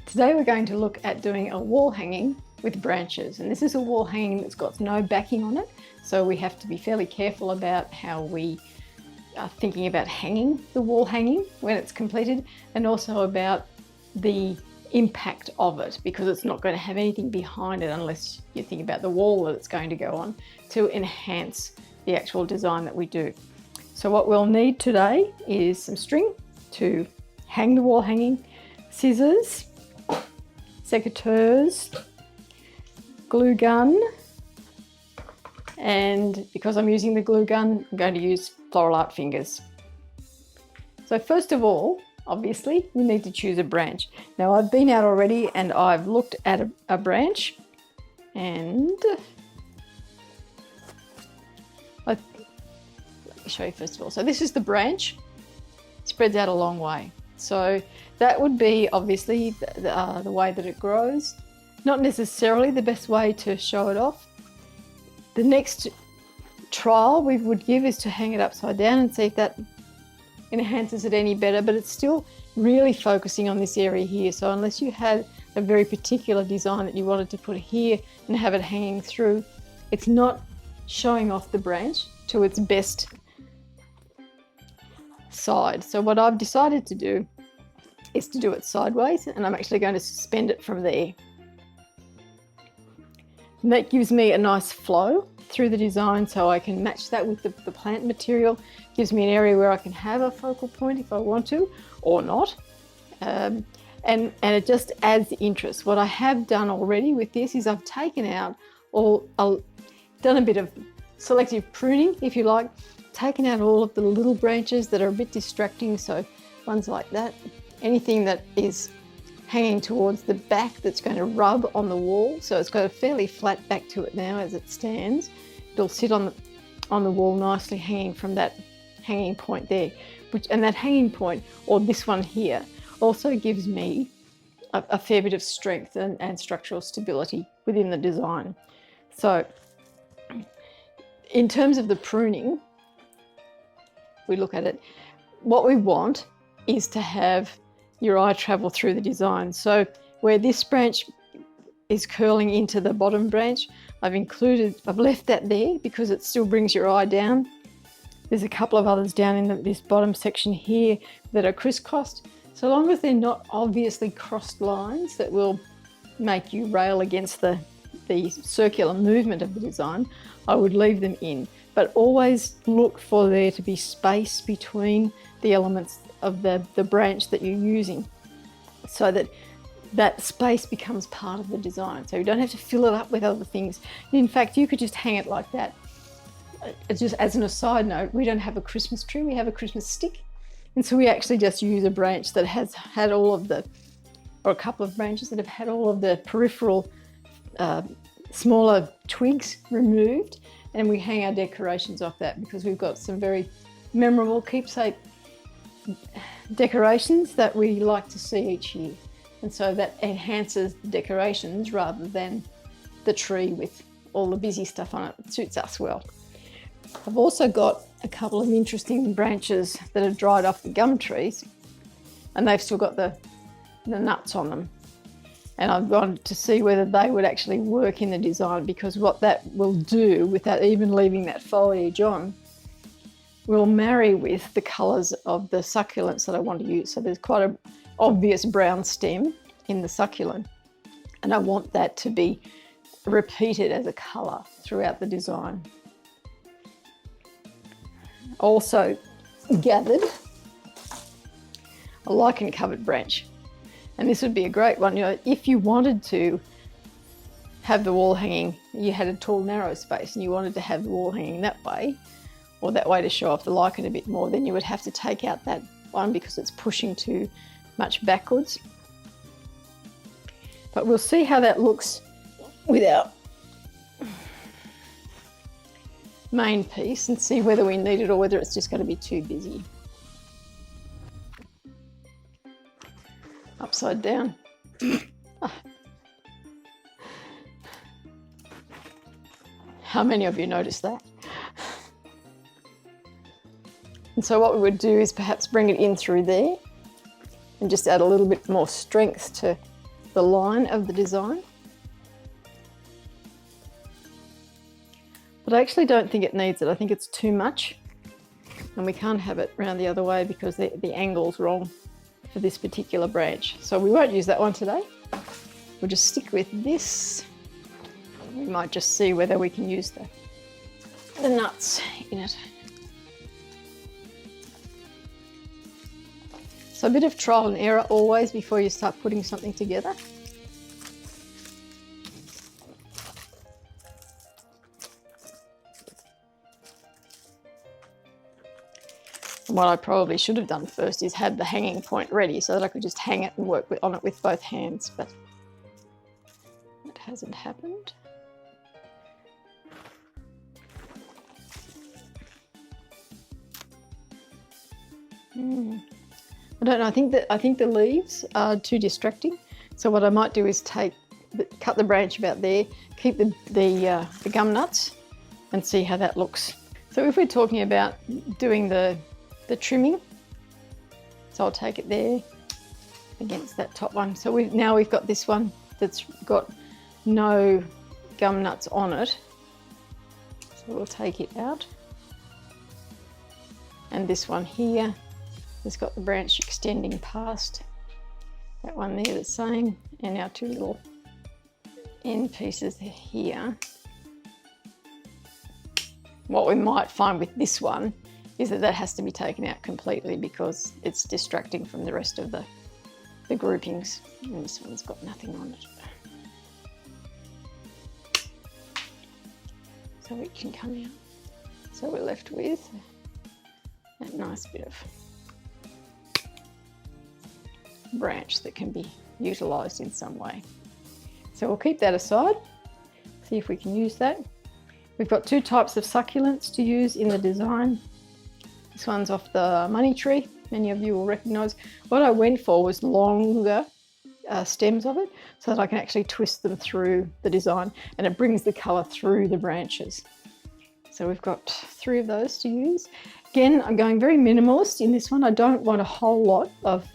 Today we're going to look at doing a wall hanging with branches, and this is a wall hanging that's got no backing on it, so we have to be fairly careful about how we are thinking about hanging the wall hanging when it's completed, and also about the impact of it, because it's not going to have anything behind it unless you think about the wall that it's going to go on to enhance the actual design that we do. So what we'll need today is some string to hang the wall hanging, scissors, secateurs, glue gun, and because I'm using the glue gun, I'm going to use Floral Art fingers. So first of all, obviously, you need to choose a branch. Now I've been out already and I've looked at a branch, and let me show you first of all. So this is the branch, it spreads out a long way. So that would be obviously the way that it grows. Not necessarily the best way to show it off. The next trial we would give is to hang it upside down and see if that enhances it any better, but it's still really focusing on this area here. So unless you had a very particular design that you wanted to put here and have it hanging through, it's not showing off the branch to its best side. So what I've decided to do is to do it sideways, and I'm actually going to suspend it from there. And that gives me a nice flow through the design, so I can match that with the plant material. Gives me an area where I can have a focal point if I want to, or not. And it just adds interest. What I have done already with this is I've taken out done a bit of selective pruning, if you like, taken out all of the little branches that are a bit distracting. So ones like that, anything that is hanging towards the back that's going to rub on the wall. So it's got a fairly flat back to it now as it stands. It'll sit on the wall nicely, hanging from that hanging point there. And that hanging point, or this one here, also gives me a fair bit of strength and structural stability within the design. So in terms of the pruning, we look at it, what we want is to have your eye travel through the design. So where this branch is curling into the bottom branch, I've left that there because it still brings your eye down. There's a couple of others down in this bottom section here that are crisscrossed. So long as they're not obviously crossed lines that will make you rail against the circular movement of the design, I would leave them in. But always look for there to be space between the elements of the branch that you're using, so that space becomes part of the design. So you don't have to fill it up with other things. In fact, you could just hang it like that. Just as an aside note, we don't have a Christmas tree, we have a Christmas stick. And so we actually just use a branch that has had all of or a couple of branches that have had all of the peripheral smaller twigs removed, and we hang our decorations off that because we've got some very memorable keepsake decorations that we like to see each year. And so that enhances the decorations rather than the tree with all the busy stuff on it. It suits us well. I've also got a couple of interesting branches that have dried off the gum trees, and they've still got the nuts on them. And I've wanted to see whether they would actually work in the design, because what that will do, without even leaving that foliage on, will marry with the colours of the succulents that I want to use. So there's quite an obvious brown stem in the succulent, and I want that to be repeated as a colour throughout the design. Also gathered a lichen covered branch, and this would be a great one. You know, if you wanted to have the wall hanging, you had a tall narrow space and you wanted to have the wall hanging that way, or that way to show off the lichen a bit more, then you would have to take out that one because it's pushing too much backwards. But we'll see how that looks with our main piece and see whether we need it or whether it's just going to be too busy. Upside down. How many of you noticed that? And so what we would do is perhaps bring it in through there and just add a little bit more strength to the line of the design. But I actually don't think it needs it. I think it's too much. And we can't have it round the other way because the angle's wrong for this particular branch. So we won't use that one today. We'll just stick with this. We might just see whether we can use the nuts in it. So a bit of trial and error always before you start putting something together. And what I probably should have done first is have the hanging point ready so that I could just hang it and work on it with both hands, but that hasn't happened. I don't know, I think the leaves are too distracting. So what I might do is cut the branch about there, keep the gum nuts and see how that looks. So if we're talking about doing the trimming, so I'll take it there against that top one. So now we've got this one that's got no gum nuts on it. So we'll take it out. And this one here has got the branch extending past that one there, the same, and our two little end pieces here. What we might find with this one is that has to be taken out completely because it's distracting from the rest of the groupings. And this one's got nothing on it. So it can come out. So we're left with that nice bit of branch that can be utilised in some way. So we'll keep that aside, see if we can use that. We've got two types of succulents to use in the design. This one's off the money tree, many of you will recognise. What I went for was longer stems of it so that I can actually twist them through the design and it brings the colour through the branches. So we've got 3 of those to use. Again, I'm going very minimalist in this one. I don't want a whole lot of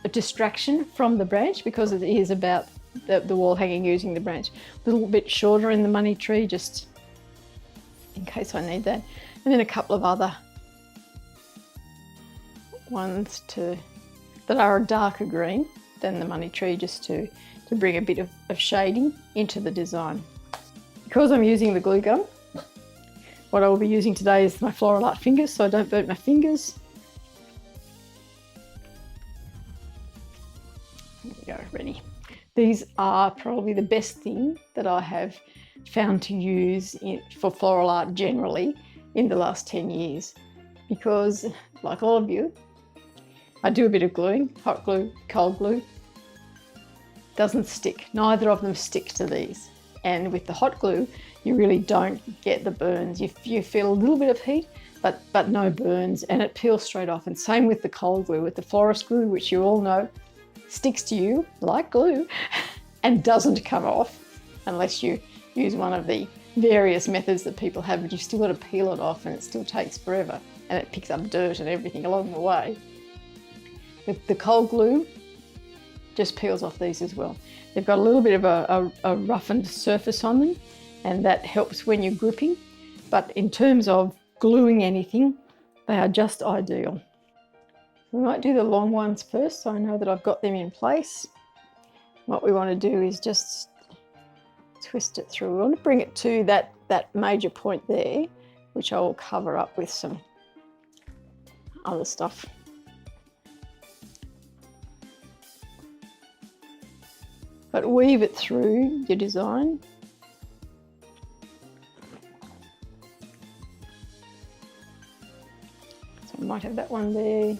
a distraction from the branch because it is about the wall hanging using the branch. A little bit shorter in the money tree just in case I need that. And then a couple of other ones that are a darker green than the money tree just to bring a bit of shading into the design. Because I'm using the glue gun, what I will be using today is my Floral Art fingers so I don't burn my fingers. There we go, ready. These are probably the best thing that I have found to use for floral art generally in the last 10 years because, like all of you, I do a bit of gluing, hot glue, cold glue. Doesn't stick. Neither of them stick to these. And with the hot glue, you really don't get the burns. You feel a little bit of heat, but no burns, and it peels straight off. And same with the cold glue, with the florist glue, which you all know sticks to you like glue and doesn't come off unless you use one of the various methods that people have, but you've still got to peel it off and it still takes forever and it picks up dirt and everything along the way. The cold glue just peels off these as well. They've got a little bit of a roughened surface on them and that helps when you're gripping, but in terms of gluing anything, they are just ideal. We might do the long ones first so I know that I've got them in place. What we want to do is just twist it through. We want to bring it to that major point there, which I will cover up with some other stuff. But weave it through your design. So I might have that one there.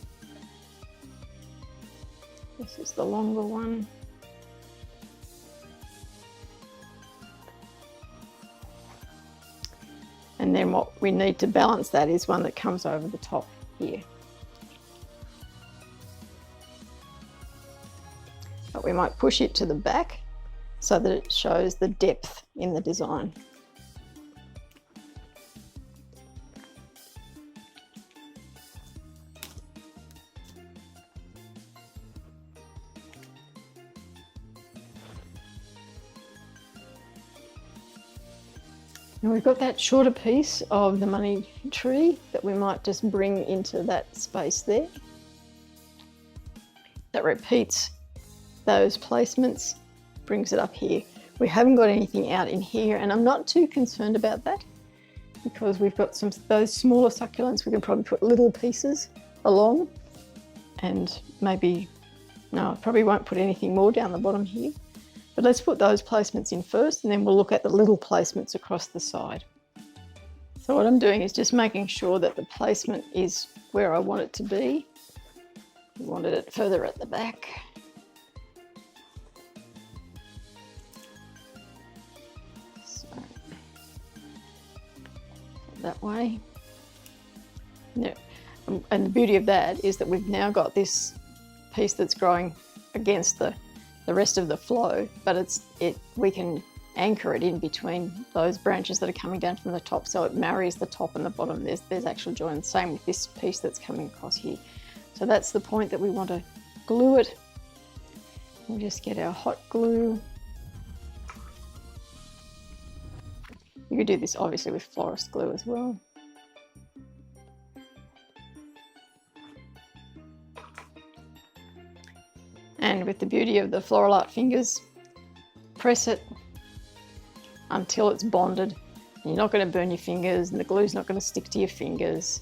This is the longer one. And then what we need to balance that is one that comes over the top here. But we might push it to the back so that it shows the depth in the design. And we've got that shorter piece of the money tree that we might just bring into that space there. That repeats those placements, brings it up here. We haven't got anything out in here, and I'm not too concerned about that because we've got those smaller succulents. We can probably put little pieces along, and maybe, no, I probably won't put anything more down the bottom here. But let's put those placements in first, and then we'll look at the little placements across the side. So what I'm doing is just making sure that the placement is where I want it to be. We wanted it further at the back. So that way. Yeah. And the beauty of that is that we've now got this piece that's growing against the rest of the flow, but we can anchor it in between those branches that are coming down from the top, so it marries the top and the bottom. There's actual join. Same with this piece that's coming across here. So that's the point that we want to glue it. We'll just get our hot glue. You could do this obviously with florist glue as well. And with the beauty of the Floral Art fingers, press it until it's bonded. You're not going to burn your fingers, and the glue's not going to stick to your fingers.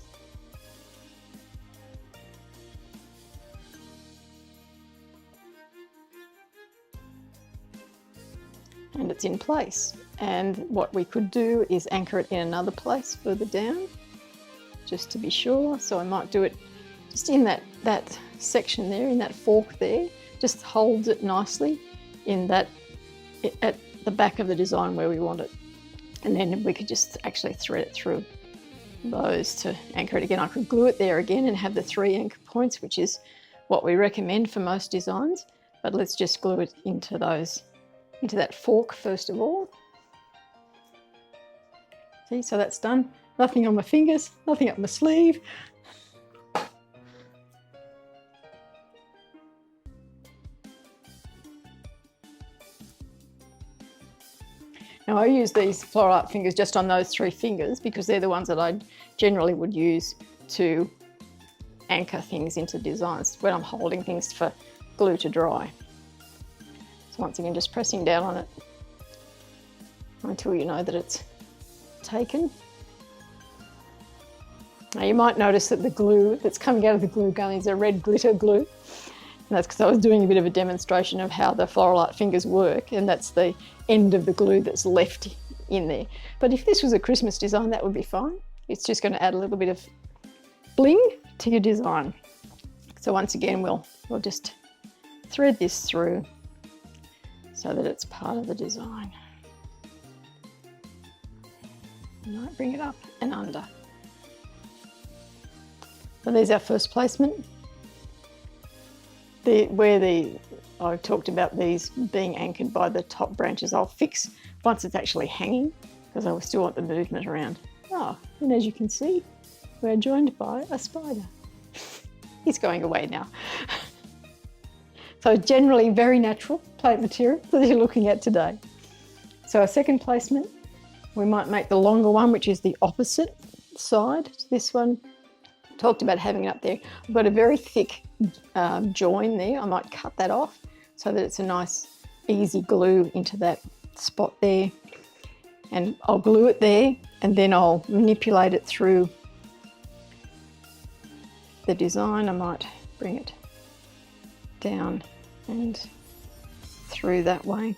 And it's in place. And what we could do is anchor it in another place further down, just to be sure. So I might do it just in that section there, in that fork there. Just holds it nicely in that, at the back of the design where we want it. And then we could just actually thread it through those to anchor it again. I could glue it there again and have the 3 anchor points, which is what we recommend for most designs. But let's just glue it into that fork first of all. See, so that's done. Nothing on my fingers, nothing up my sleeve. Now I use these Floral Art fingers just on those 3 fingers because they're the ones that I generally would use to anchor things into designs when I'm holding things for glue to dry. So once again, just pressing down on it until you know that it's taken. Now you might notice that the glue that's coming out of the glue gun is a red glitter glue. And that's because I was doing a bit of a demonstration of how the Floral Art fingers work, and that's the end of the glue that's left in there. But if this was a Christmas design, that would be fine. It's just going to add a little bit of bling to your design. So once again, we'll just thread this through so that it's part of the design. You might bring it up and under. So there's our first placement. I talked about these being anchored by the top branches, I'll fix once it's actually hanging, because I still want the movement around. And as you can see, we're joined by a spider. He's going away now. So generally very natural plate material that you're looking at today. So our second placement, we might make the longer one, which is the opposite side to this one. Talked about having it up there. I've got a very thick join there. I might cut that off so that it's a nice easy glue into that spot there. And I'll glue it there, and then I'll manipulate it through the design. I might bring it down and through that way,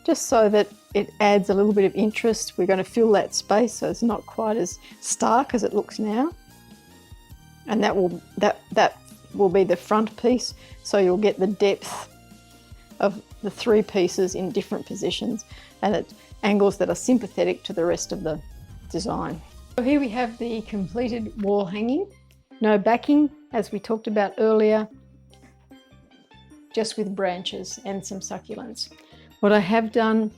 just so that it adds a little bit of interest. We're going to fill that space so it's not quite as stark as it looks now. And that will be the front piece, so you'll get the depth of the 3 pieces in different positions and at angles that are sympathetic to the rest of the design. So here we have the completed wall hanging. No backing, as we talked about earlier, just with branches and some succulents. What I have done,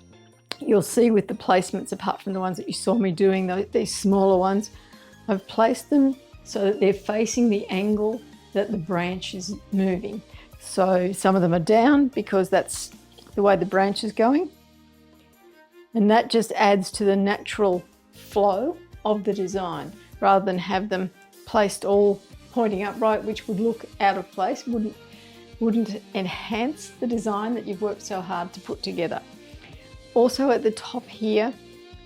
you'll see with the placements, apart from the ones that you saw me doing, these smaller ones, I've placed them so that they're facing the angle that the branch is moving. So some of them are down because that's the way the branch is going. And that just adds to the natural flow of the design rather than have them placed all pointing upright, which would look out of place, wouldn't enhance the design that you've worked so hard to put together. Also at the top here,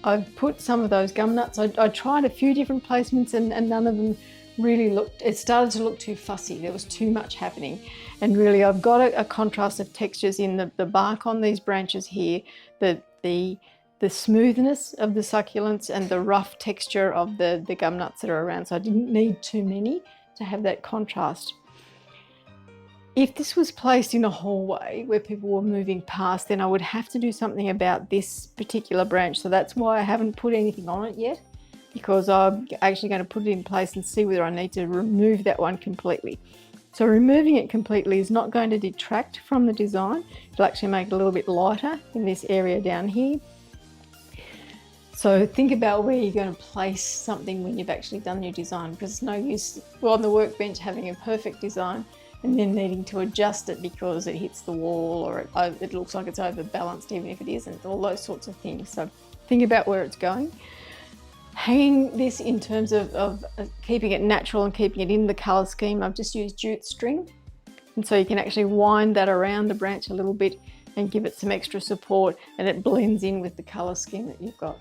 I've put some of those gum nuts. I tried a few different placements and none of them really looked, it started to look too fussy. There was too much happening. And really I've got a contrast of textures in the bark on these branches here, the smoothness of the succulents and the rough texture of the gum nuts that are around. So I didn't need too many to have that contrast. If this was placed in a hallway where people were moving past, then I would have to do something about this particular branch. So that's why I haven't put anything on it yet, because I'm actually going to put it in place and see whether I need to remove that one completely. So removing it completely is not going to detract from the design. It'll actually make it a little bit lighter in this area down here. So think about where you're going to place something when you've actually done your design, because it's no use on the workbench having a perfect design and then needing to adjust it because it hits the wall or it looks like it's overbalanced even if it isn't, all those sorts of things. So think about where it's going. Hanging this in terms of keeping it natural and keeping it in the colour scheme, I've just used jute string. And so you can actually wind that around the branch a little bit and give it some extra support, and it blends in with the colour scheme that you've got.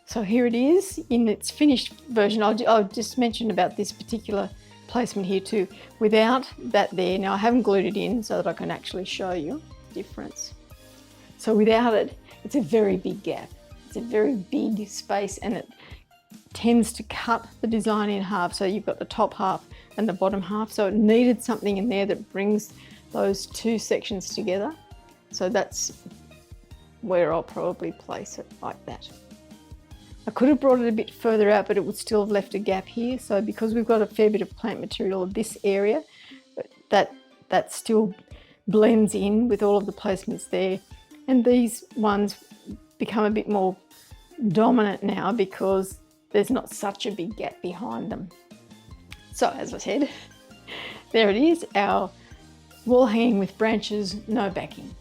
So here it is in its finished version. I'll just mention about this particular placement here too. Without that there, now I haven't glued it in so that I can actually show you the difference. So without it, it's a very big gap. It's a very big space and it tends to cut the design in half. So you've got the top half and the bottom half. So it needed something in there that brings those two sections together. So that's where I'll probably place it, like that. I could have brought it a bit further out, but it would still have left a gap here. So because we've got a fair bit of plant material in this area, that still blends in with all of the placements there. And these ones become a bit more dominant now because there's not such a big gap behind them. So as I said, there it is, our wall hanging with branches, no backing.